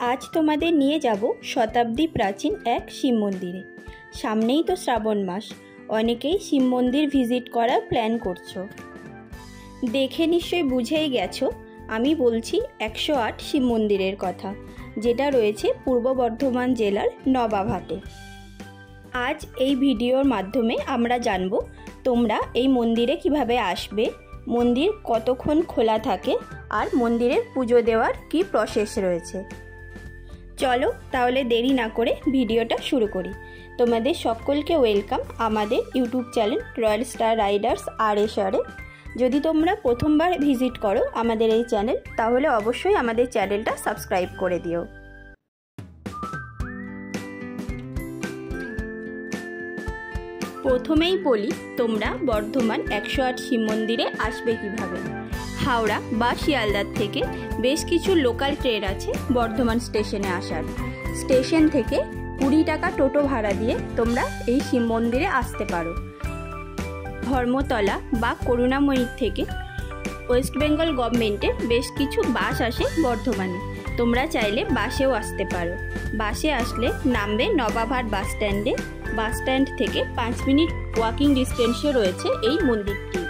आज তোমাদের নিয়ে যাব শতাব্দী প্রাচীন এক শিব মন্দিরে। সামনেই তো শ্রাবণ মাস, অনেকেই শিব মন্দির ভিজিট করার প্ল্যান করছো। দেখে নিশ্চয়ই বুঝেই গেছো আমি বলছি 108 শিব মন্দিরের কথা, যেটা রয়েছে পূর্ব বর্ধমান জেলার নবাবহাটে। আজ এই ভিডিওর মাধ্যমে আমরা জানব তোমরা এই মন্দিরে কিভাবে আসবে, মন্দির কতক্ষণ খোলা থাকে আর মন্দিরের পুজো দেওয়ার কি প্রসেস রয়েছে। চলো তাহলে দেরি না করে ভিডিওটা শুরু করি। তোমাদের সকলকে ওয়েলকাম আমাদের YouTube channel royal star riders RSR-এ। যদি তোমরা প্রথমবার ভিজিট করো আমাদের এই চ্যানেল, তাহলে অবশ্যই আমাদের চ্যানেলটা সাবস্ক্রাইব করে দিও। প্রথমেই বলি তোমরা বর্ধমান 108 শিব মন্দিরে আসবে কিভাবে। হাওড়া বা শিয়ালদার থেকে বেশ কিছু লোকাল ট্রেন আছে বর্ধমান স্টেশনে আসার। স্টেশন থেকে 20 টাকা টোটো ভাড়া দিয়ে তোমরা এই শিব মন্দিরে আসতে পারো। ধর্মতলা বা করুণাময়ীর থেকে ওয়েস্ট বেঙ্গল গভর্নমেন্টের বেশ কিছু বাস আসে বর্ধমানে, তোমরা চাইলে বাসেও আসতে পারো। বাসে আসলে নামবে নবাবহাট বাস স্ট্যান্ডে। বাস স্ট্যান্ড থেকে 5 মিনিট ওয়াকিং ডিস্টেন্সে রয়েছে এই মন্দিরটি।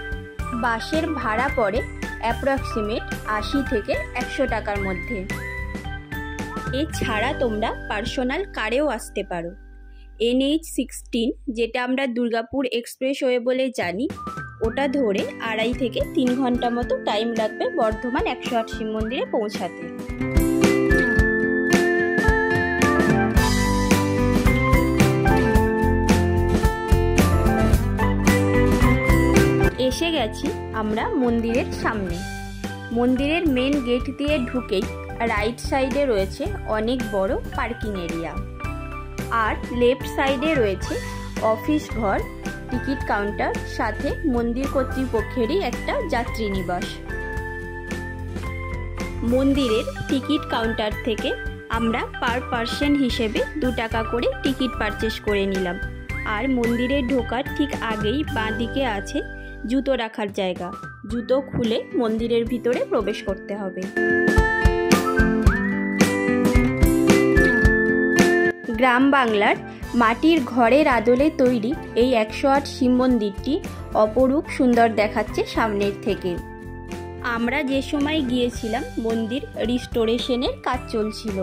বাসের ভাড়া পড়ে অ্যাপ্রক্সিমেট 80 থেকে 100 টাকার মধ্যে। এছাড়া তোমরা পার্সোনাল কারেও আসতে পারো। NH-16 যেটা আমরা দুর্গাপুর এক্সপ্রেসওয়ে বলে জানি, ওটা ধরে 2.5 থেকে 3 ঘন্টা মতো টাইম লাগবে বর্ধমান 108 শিব মন্দিরে পৌঁছাতে। এসে গেছি আমরা মন্দিরের সামনে। মন্দিরের মেন গেট দিয়ে ঢুকেই রাইট সাইডে রয়েছে অনেক বড় পার্কিং এরিয়া, আর লেফট সাইডে রয়েছে অফিস ঘর, টিকিট কাউন্টার, সাথে মন্দির কর্তৃপক্ষেরই একটা যাত্রী নিবাস। মন্দিরের টিকিট কাউন্টার থেকে আমরা পার পার্সন হিসেবে 2 টাকা করে টিকিট পারচেস করে নিলাম। আর মন্দিরে ঢোকার ঠিক আগেই বাঁ দিকে আছে জুতো রাখার জায়গা। জুতো খুলে মন্দিরের ভিতরে প্রবেশ করতে হবে। গ্রাম বাংলার মাটির ঘরের আদলে তৈরি এই 108 শিব মন্দিরটি অপরূপ সুন্দর দেখাচ্ছে সামনের থেকে। আমরা যে সময় গিয়েছিলাম মন্দির রিস্টোরেশনের কাজ চলছিল।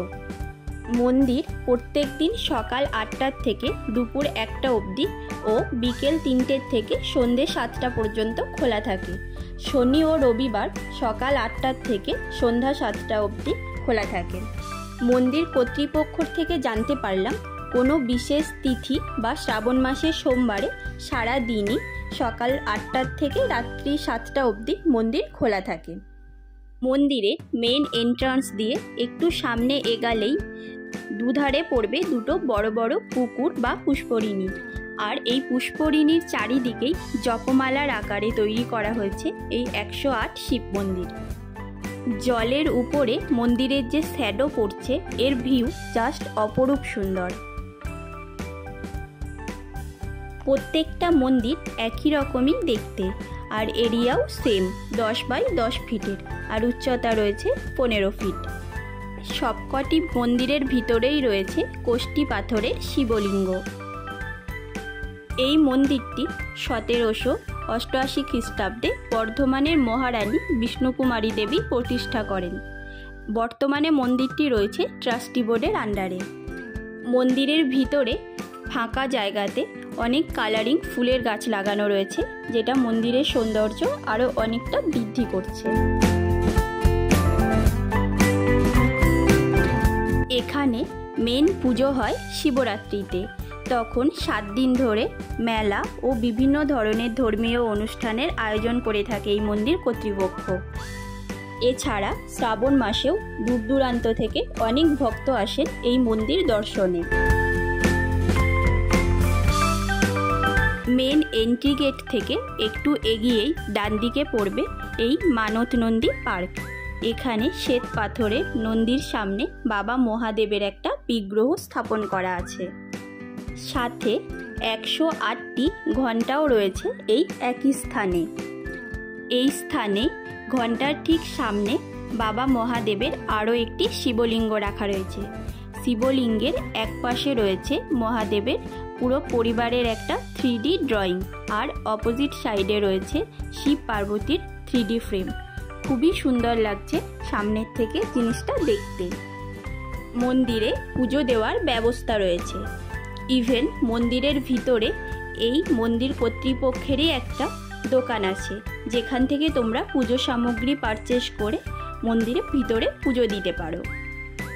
মন্দির প্রত্যেক দিন সকাল 8টার থেকে দুপুর 1টা অবধি ও বিকেল 3টের থেকে সন্ধ্যে 7টা পর্যন্ত খোলা থাকে। শনি ও রবিবার সকাল 8টার থেকে সন্ধ্যা 7টা অবধি খোলা থাকে। মন্দির কর্তৃপক্ষ থেকে জানতে পারলাম কোনো বিশেষ তিথি বা শ্রাবণ মাসের সোমবারে সারা দিনই সকাল 8টার থেকে রাত্রি 7টা অবধি মন্দির খোলা থাকে। মন্দিরে মেন এন্ট্রান্স দিয়ে একটু সামনে এগালেই দুধারে পড়বে দুটো বড় বড় পুকুর বা পুষ্করিণী, আর এই পুষ্করিণীর চারিদিকেই জপমালার আকারে তৈরি করা হয়েছে এই 108 শিব মন্দির। জলের উপরে মন্দিরের যে শ্যাডো পড়ছে, এর ভিউ জাস্ট অপরূপ সুন্দর। প্রত্যেকটা মন্দির একই রকমই দেখতে, আর এরিয়াও সেম 10 বাই 10 ফিটের, আর উচ্চতা রয়েছে 15 ফিট। সবকটি মন্দিরের ভিতরেই রয়েছে কোষ্ঠী পাথরের শিবলিঙ্গ। এই মন্দিরটি 1788 খ্রিস্টাব্দে বর্ধমানের মহারানী বিষ্ণুকুমারী দেবী প্রতিষ্ঠা করেন। বর্তমানে মন্দিরটি রয়েছে ট্রাস্টি বোর্ডের আন্ডারে। মন্দিরের ভিতরে ফাঁকা জায়গাতে অনেক কালারিং ফুলের গাছ লাগানো রয়েছে, যেটা মন্দিরের সৌন্দর্য আরও অনেকটা বৃদ্ধি করছে। এখানে মেন পুজো হয় শিবরাত্রিতে। তখন 7 দিন ধরে মেলা ও বিভিন্ন ধরনের ধর্মীয় অনুষ্ঠানের আয়োজন করে থাকে এই মন্দির কর্তৃপক্ষ। এছাড়া শ্রাবণ মাসেও দূর দূরান্ত থেকে অনেক ভক্ত আসেন এই মন্দির দর্শনে। মেন এন্ট্রি গেট থেকে একটু এগিয়েই ডান দিকে পড়বে এই মানত নন্দী পার্ক। এখানে শ্বেত পাথরের নন্দীর সামনে বাবা মহাদেবের একটা বিগ্রহ স্থাপন করা আছে। সাথে 108টি ঘণ্টাও রয়েছে এই একই স্থানে। এই স্থানে ঘণ্টার ঠিক সামনে বাবা মহাদেবের আরও একটি শিবলিঙ্গ রাখা রয়েছে। শিবলিঙ্গের এক পাশে রয়েছে মহাদেবের পুরো পরিবারের একটা 3D ড্রয়িং, আর অপোজিট সাইডে রয়েছে শিব পার্বতীর 3D ফ্রেম। খুবই সুন্দর লাগছে সামনের থেকে জিনিসটা দেখতে। মন্দিরে পুজো দেওয়ার ব্যবস্থা রয়েছে। ইভেন মন্দিরের ভিতরে এই মন্দির কর্তৃপক্ষেরই একটা দোকান আছে, যেখান থেকে তোমরা পুজো সামগ্রী পারচেস করে মন্দিরের ভিতরে পুজো দিতে পারো।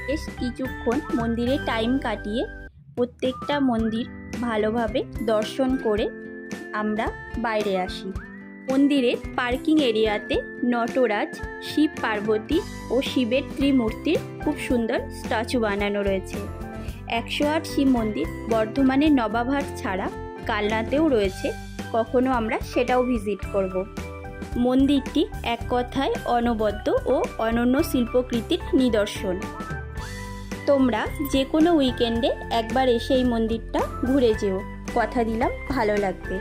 বেশ কিছুক্ষণ মন্দিরে টাইম কাটিয়ে প্রত্যেকটা মন্দির ভালোভাবে দর্শন করে আমরা বাইরে আসি। মন্দিরের পার্কিং এরিয়াতে নটরাজ, শিব পার্বতী ও শিবের ত্রিমূর্তির খুব সুন্দর স্ট্যাচু বানানো রয়েছে। 108 শিব মন্দির বর্ধমানের নবাবহাট ছাড়া কালনাতেও রয়েছে, কখনো আমরা সেটাও ভিজিট করব। মন্দিরটি এক কথায় অনবদ্য ও অনন্য শিল্পকৃতির নিদর্শন। তোমরা যে কোনো উইকেন্ডে একবার এসে এই মন্দিরটা ঘুরে যেও, কথা দিলাম ভালো লাগবে।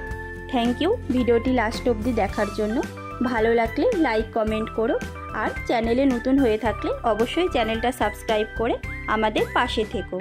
থ্যাংক ইউ ভিডিওটি লাস্ট অবধি দেখার জন্য। ভালো লাগলে লাইক কমেন্ট করো, আর চ্যানেলে নতুন হয়ে থাকলে অবশ্যই চ্যানেলটা সাবস্ক্রাইব করে আমাদের পাশে থেকো।